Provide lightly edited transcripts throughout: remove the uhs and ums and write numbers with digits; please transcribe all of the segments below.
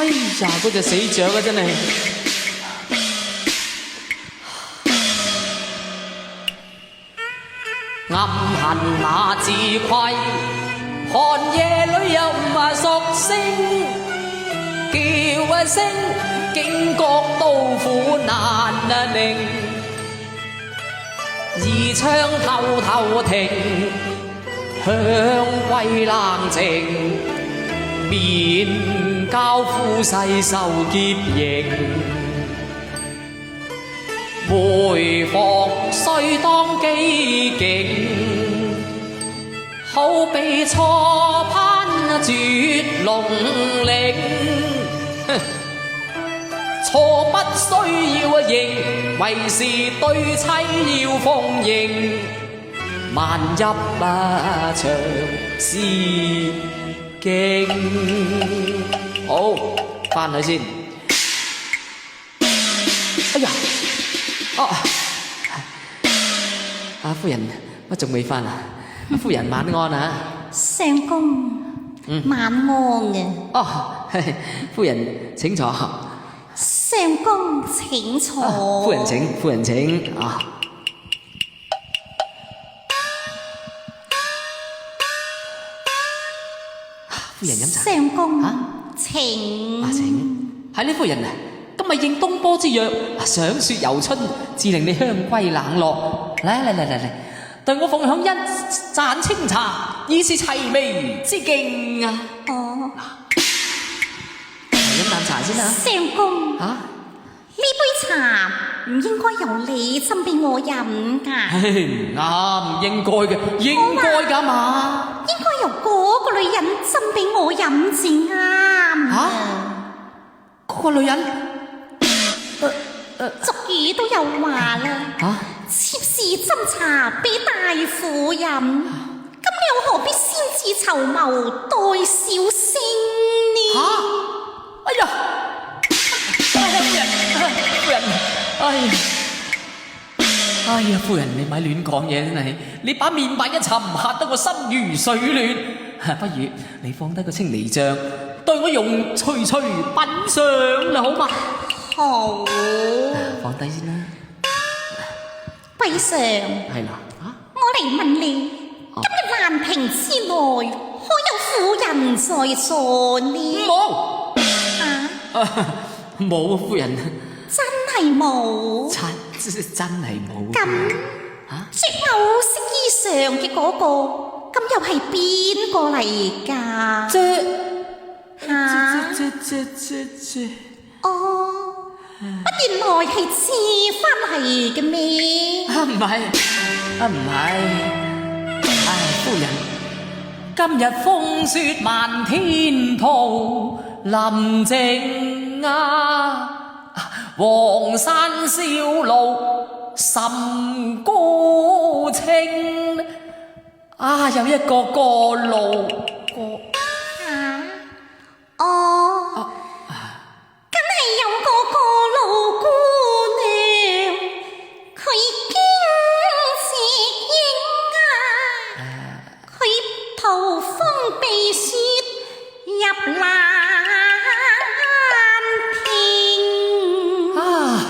哎呀，嗰隻死雀啊，真係暗恨那自愧，寒夜裏又唔係熟聲，叫一聲驚覺刀斧難寧，二槍偷偷停，香歸冷靜，免交夫世受劫刑，回防須當機警，好比初攀絕龍嶺，錯不需要認，為是對妻要奉迎，萬入長是經。好，返去先。哎呀！夫人，乜仲未返啊？夫人晚安啊！相公，晚安嘅。夫人請坐。相公請坐。夫人請，夫人請啊！夫人飲茶。相公請。請。係呢，夫人啊！今日應東坡之約，賞雪遊春，自令你香歸冷落。嚟，對我奉上一盞清茶，以示齊眉之敬啊！飲啖茶先啦。相公，呢杯茶唔應該由你斟俾我飲㗎。啱，應該嘅，應該㗎嘛。應該由嗰個女人斟俾我飲至啱。嗰個女人？俗語都有話啦，妾侍斟茶俾大夫飲，咁你又何必先至籌謀待小生呢？哎呀，夫人，哎呀，夫人你咪亂講嘢真係，你把面白一沉，嚇得我心如水亂。不如你放低個青梨醬，對我用脆脆品嘗啦，好嗎？好，放低先啦。陛上，係啦，我嚟問你，今日蘭亭之內，可有婦人在座呢？冇，夫人。真係冇？真係冇。咁，着藕色衣裳嘅嗰個，咁又係邊個嚟㗎？原來係刺翻嚟嘅咩？唔係。夫人，今日風雪漫天途，林靜啊，黃山小路甚孤清，有一個過路過。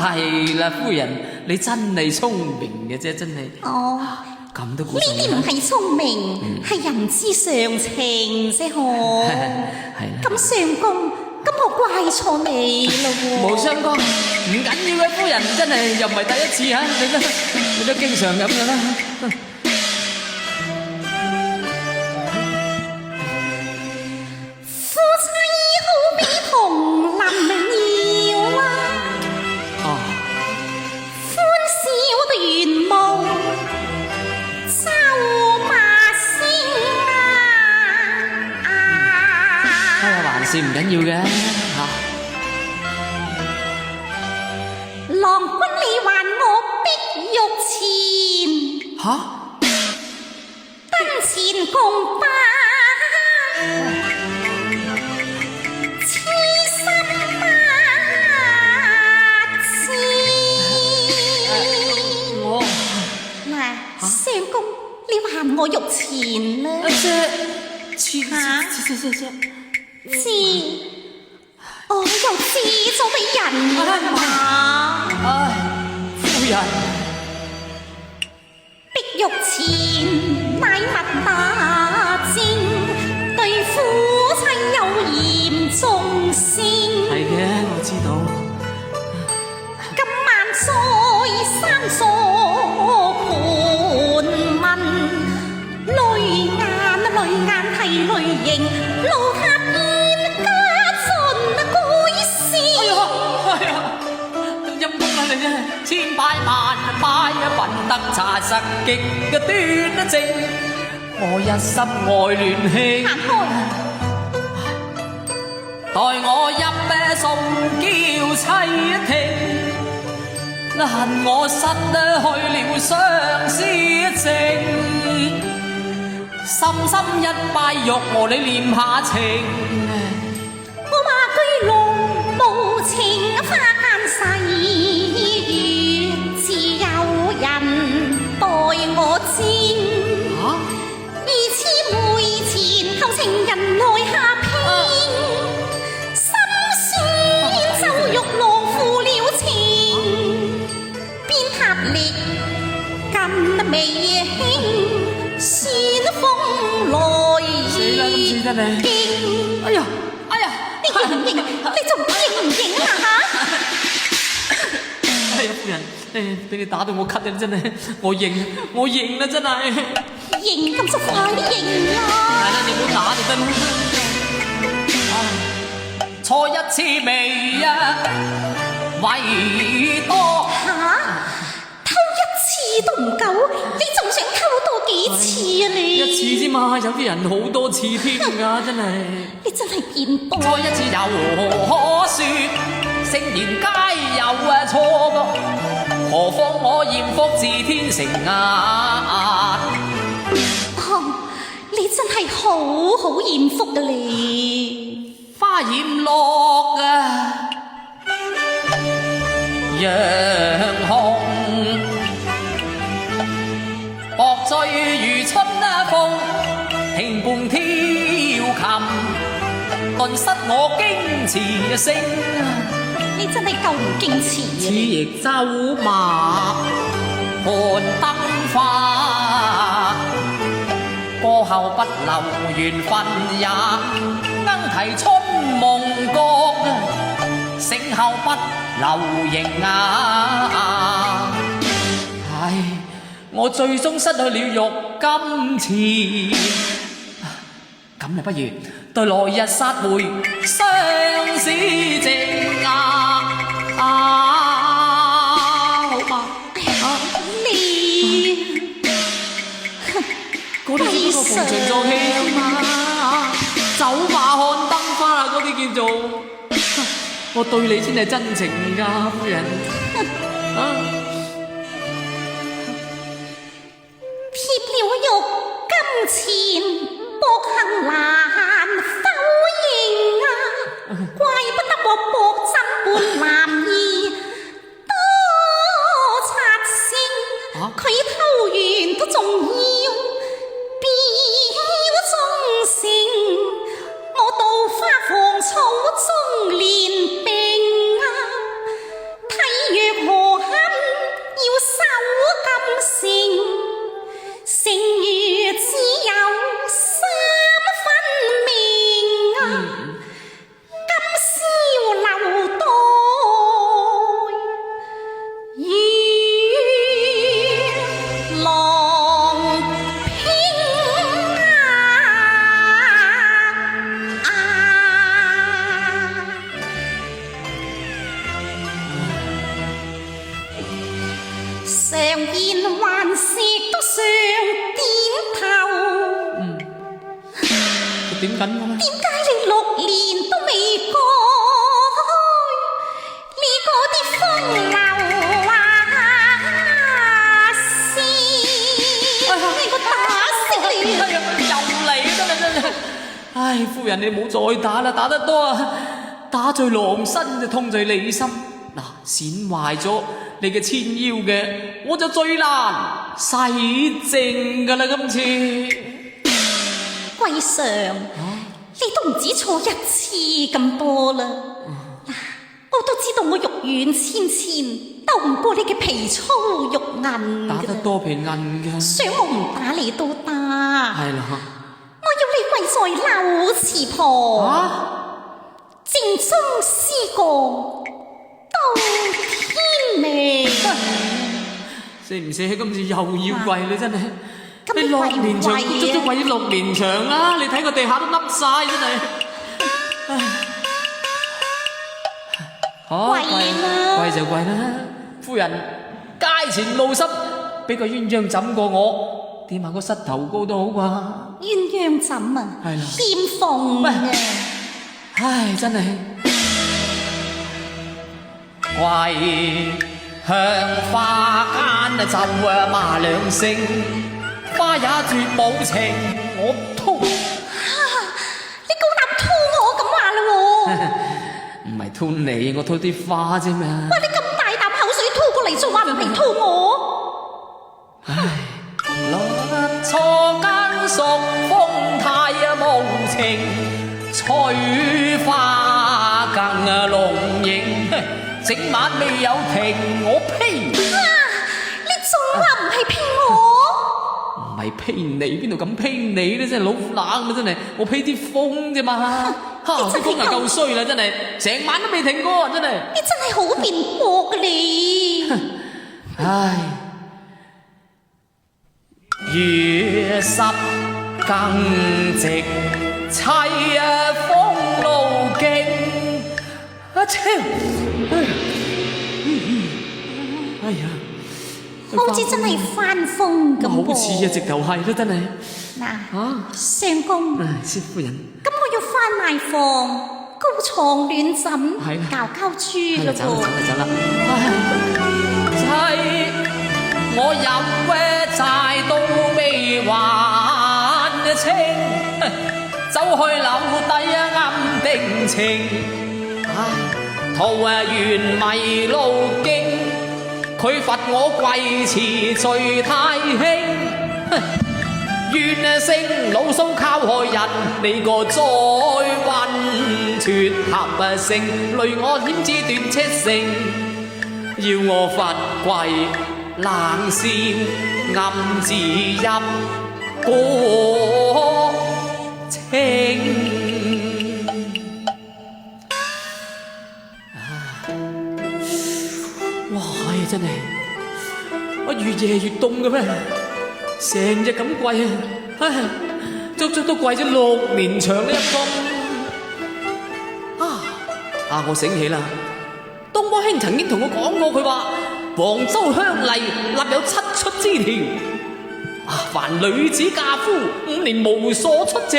係啦，夫人，你真係聰明嘅啫，真係。咁都估到。呢啲唔係聰明，係人之常情啫，嗬。係啦。咁相公，咁我怪錯你咯喎。冇相干，唔緊要嘅，夫人真係又唔係第一次嚇，你都經常咁嘅啦。夫妻好比同林鳥啊！願望周八星還是唔緊要嘅郎君你還我碧玉前燈前共拜相公，你還我玉錢啦？知。我又知咗俾人啦嘛。唉，夫人，碧玉前乃密打精，對夫妻有嚴重性。係嘅，我知道。今晚再三所盤問，淚眼係淚盈，路客見家盡歸事。哎呀，陰公啦你真係，千拜萬拜品德查實極嘅端正，我一心愛戀卿。行開！待我一啤送嬌妻聽，恨我失去了相思情，深深一拜玉娥你念下情。我話居龍無情花間細雨，自有人待我精。如此梅前後情人來下拼，心酸就玉郎負了情，鞭塔力更未輕，旋風來死啦咁死得你！勁。哎呀，哎呀，你認唔認？你仲認唔認啊嚇？哎呀，夫人，俾你打到我咳啊！真係，我認啦，真係。認咁就快啲認啦！係啦，你唔好打就得啦。錯一次未啊，為多。嚇！偷一次都唔夠，你仲想偷多幾次啊你？一次啫嘛，有啲人好多次添㗎，真係。你真係見多。再一次又何可說，聖賢皆有錯噃，何況我艷福自天成啊！你真係好艷福啊你！花艷落啊，楊紅，薄醉如春風，輕伴挑琴，頓失我矜持聲。你真係夠唔矜持啊！此役走馬看燈花，過後不留緣分也，鶯啼春夢覺，醒後不留形啊！唉，我最終失去了玉金錢，咁就不如待來日殺回相思情啊！好嘛？你嗰啲叫做逢場作戲啊嘛，走馬看燈花啊，嗰啲叫做我對你先係真情㗎，夫人。貼了玉金錢，薄幸難否認啊！怪不得我薄針伴男兒多擦性，佢偷完都仲要表忠誠，我到花房草中練兵啊！體若何堪要守金城？成語只有三分明啊！今宵留待與郎拼常言還是都想點頭。點緊㗎咧？點解你6年都未改？呢個啲風流啊事，我打死你！哎呀，又嚟啊！真係。唉，夫人你唔好再打啦，打得多啊，打在郎身就痛在你心。嗱，閃壞咗你嘅纖腰嘅，我就最難洗淨㗎啦！今次貴上，你都唔止錯一次咁多啦。我都知道我肉軟纖纖，鬥唔過你嘅皮粗肉韌。打得多皮韌嘅，想我唔打你都得。係啦。我要你跪在柳池旁，正宗詩歌到天明。死唔死？今次又要跪你真係，咁你6年長，跪唔跪啊足足跪咗6年長啦！你睇個地下都凹晒真係。跪啦！跪就跪啦，夫人街前露濕，俾個鴛鴦枕過我，掂下個膝頭哥都好啩。鴛鴦枕啊，係啦欠奉啊！唉，真係跪向花間就罵兩聲，花也絕無情，我吐。你夠膽吐我咁話啦喎！唔係吐你，我吐啲花啫嘛。哇！你咁大啖口水吐過嚟，仲話唔係吐我？唉，落錯間熟風太無情，翠花更濃影，整晚未有停，我呸！你仲話唔係騙我？唔係呸你，邊度敢呸你咧？真係老冷啦，真係我呸啲風啫嘛。啲風係夠衰啦，真係成晚都未停過，真係。你真係好辯駁㗎你！唉，月濕更直，凄風路徑。阿超，哎呀，好似真係翻風咁噃。好似啊，直頭係啦，真係。嗱，相公，薛夫人，咁我要翻埋房，高床暖枕，係啦教豬嘞走啦噃。走啦。唉，我入債都未還清，走去留低暗定情。唉，徒緣迷路徑，佢罰我跪辭罪太輕。怨聲老蘇靠害人，你個災運脫合成，累我險知斷赤誠，要我罰跪冷笑暗自入過情。哇！真係我越夜越凍嘅咩？成日咁跪啊！唉，足足都跪咗6年長呢一個。我醒起啦，東坡兄曾經同我講過，佢話黃州鄉例立有7出之條。凡女子嫁夫5年無所出者，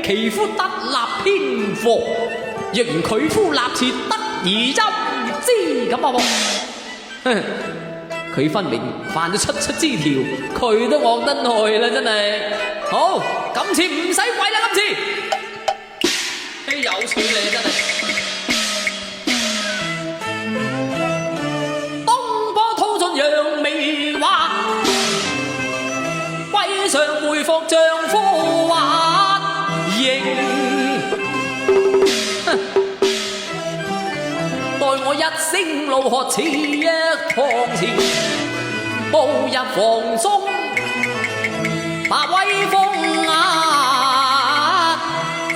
其夫得立偏貨；若然拒夫立妾，得而陰之咁啊！佢分明犯咗7出之條，佢都惡得耐啦，真係。好，今次唔使跪啦，今次。有趣你真係。東坡吐盡揚眉畫，閨上回復丈夫還形。待我一聲怒喝似一堂前，步入房中，把威風壓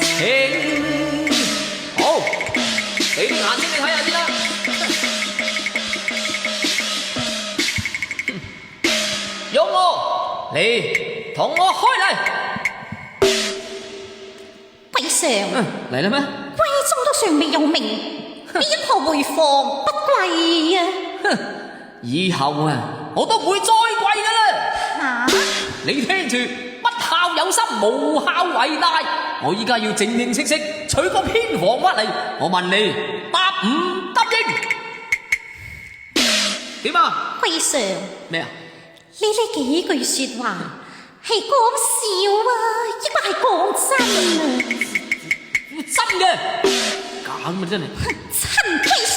情。好，你啲顏色你睇下先啦。用我嚟同我開嚟。貴上，嚟啦咩？閨中都尚未有名。邊何回房不跪啊？以後我都唔會再跪噶啦。你聽住，不孝有心，無孝為大。我依家要正正式式娶個偏房翻嚟。我問你，答唔答應？點啊？貴上，咩啊？你呢幾句說話係講笑啊，抑或係講真啊？真嘅。假嘛真係。陳貴上，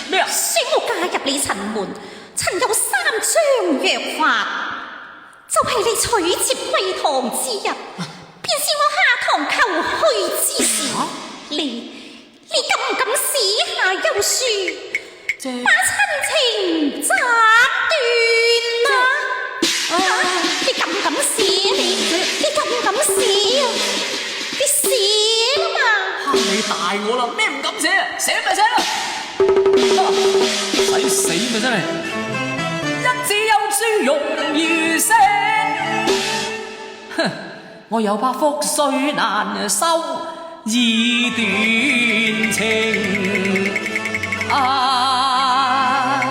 咩啊？宣我嫁入你陳門，陳有3章約法，就係你娶妾歸堂之日，便是我下堂求虛之時。你你敢唔敢試下休書，把親情斬斷啊？你敢唔敢試啊？你敢唔敢試啊？你試啦嘛！你大我啦，咩唔敢寫啊？寫咪寫啦！使死咪真係，一紙休書容易寫。哼，我有百覆雖難收二段情啊！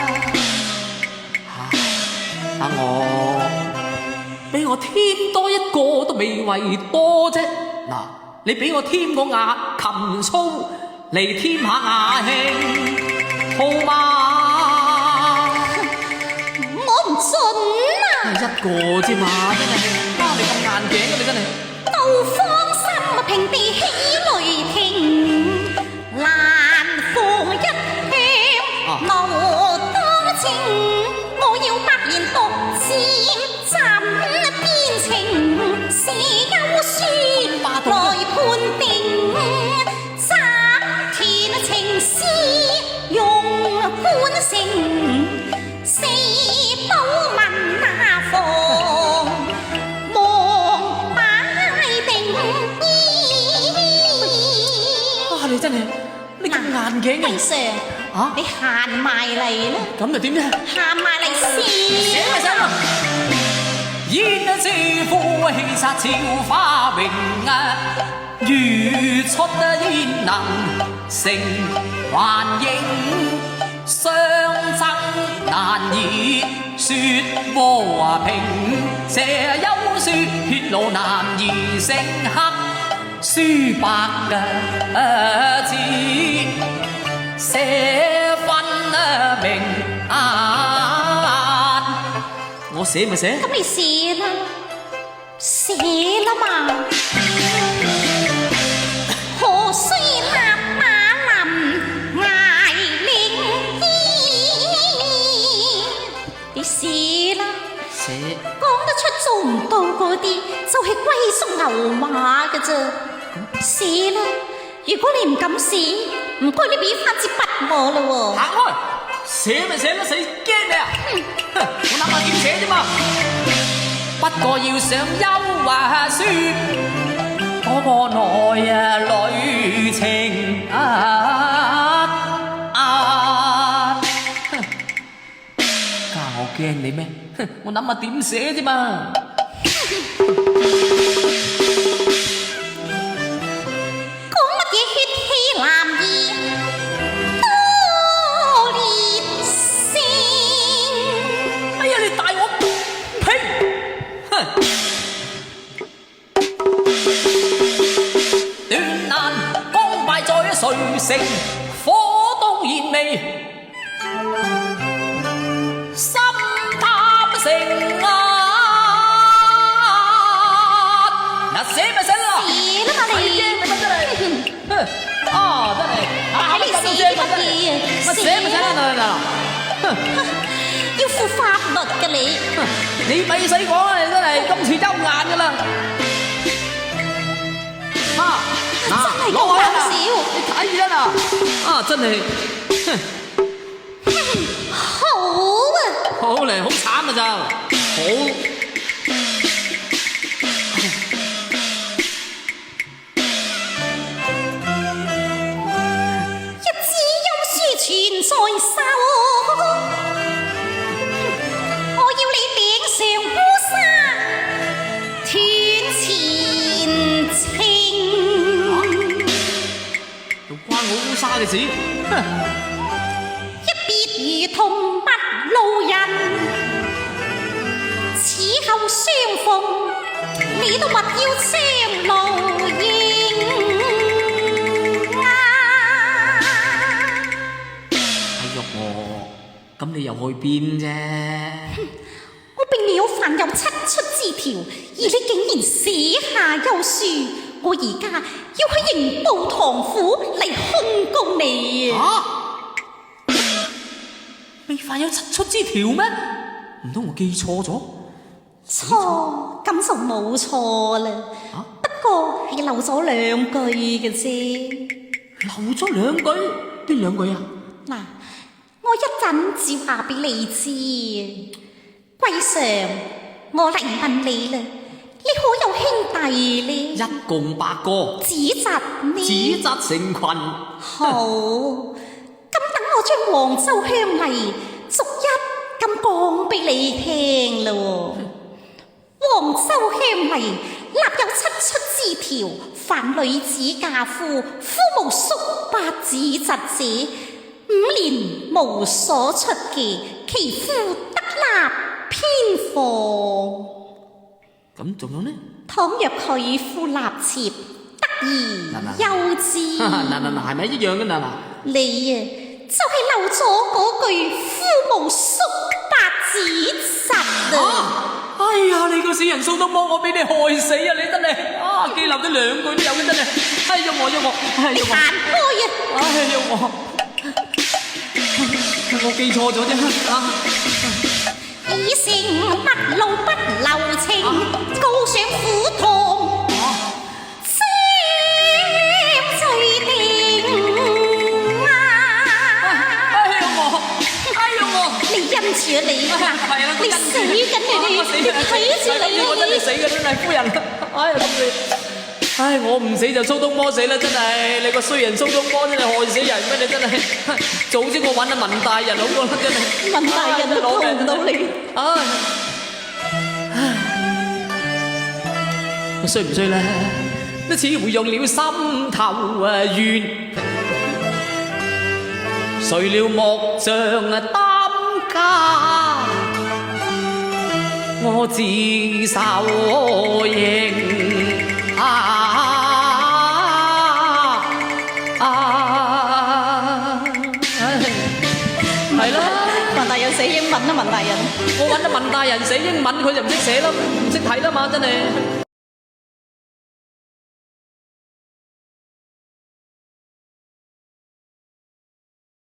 我俾我添多一個都未為多啫。嗱，你俾我添個雅琴操嚟添下雅興，好嗎？我唔準啊！一個啫嘛，真係，你咁硬頸嘅你真係。都放心，平地起雷霆，蘭花一片怒當情。我要百言獨佔怎邊情？是休書來判定，責田情絲用官城，四寶問那房。你真係，你咁硬頸嘅。魏 Sir， 你行埋嚟啦。咁又點啫？行埋嚟試。寫咪寫咯。煙之呼氣殺潮花榮啊，如出煙能成幻影，相爭難以説和平，這休書血路難以成黑。書白嘅字，寫分明眼。我寫咪寫？咁你寫啦，寫啦嘛。何須立馬臨崖嶺邊？你寫啦。寫。講得出做唔到嗰啲，就係龜縮牛馬嘅啫。試啦！如果你唔敢試，唔該你俾翻支筆我咯喎。行開！寫咪寫啦，死驚你啊！我諗下點寫啫嘛。不過要上優華書，多個耐旅程家我驚你咩？我諗下點寫啫嘛。誰成火都燃眉，心淡成啊！嗱，寫咪寫啦，寫啦嘛你，驚你乜真係，啊真係，你寫乜嘢？寫咪寫啦嗱，要負法律嘅你，你咪使講啦，你真係今次優眼噶啦，真係咁搞笑！你睇啦，真係，好啊，好嚟，好慘噶咋，好。一支休書存在手，我要你頂上烏紗，斷前情。關我烏紗嘅事，一別如同陌路人，此後相逢，你都勿要相路認啊！哎呦我，咁你又去邊啫？我並沒有犯有七出之條，而你竟然寫下休書。我而家要去刑部堂府嚟控告你啊！未犯有七出之條咩？唔通我記錯咗？錯，咁就冇錯啦。不過係漏咗兩句嘅啫。漏咗兩句，邊兩句啊？嗱，我一陣至話俾你知。貴上，我嚟問你啦，你可有兄弟呢？一共8個，子侄呢？子侄成群。好，咁等我將黃州鄉例逐一咁講俾你聽咯。黃州鄉例立有7出之條，凡女子嫁夫，夫無叔伯子侄者，5年無所出嘅，其夫得立偏房。咁仲有呢？倘若佢夫立妾，得而優之。嗱，係咪一樣嘅嗱？你啊，就係漏咗嗰句夫無叔伯子侄啊！哎呀，你個死人蘇東坡，我俾你害死啊！你真係啊，記漏咗兩句都有嘅真係。哎呀我，你行開啊！哎呀我記錯咗啫啊！以性不露不留情，高上虎堂先最定啊！哎呀我，你因住你你死緊你睇住你我真係死嘅真係夫人。哎呀咁你，唉我唔死就蘇東坡死啦真係，你個衰人蘇東坡真係害死人咩你真係，早知我揾阿文大人好過啦真係。文大人都幫唔到你。我衰唔衰咧？都似會用了心頭怨，誰料莫像擔家，我自受刑係啦。文大人寫英文啊，文大人。我揾阿文大人寫英文，佢就唔識寫啦，唔識睇啦嘛，真係。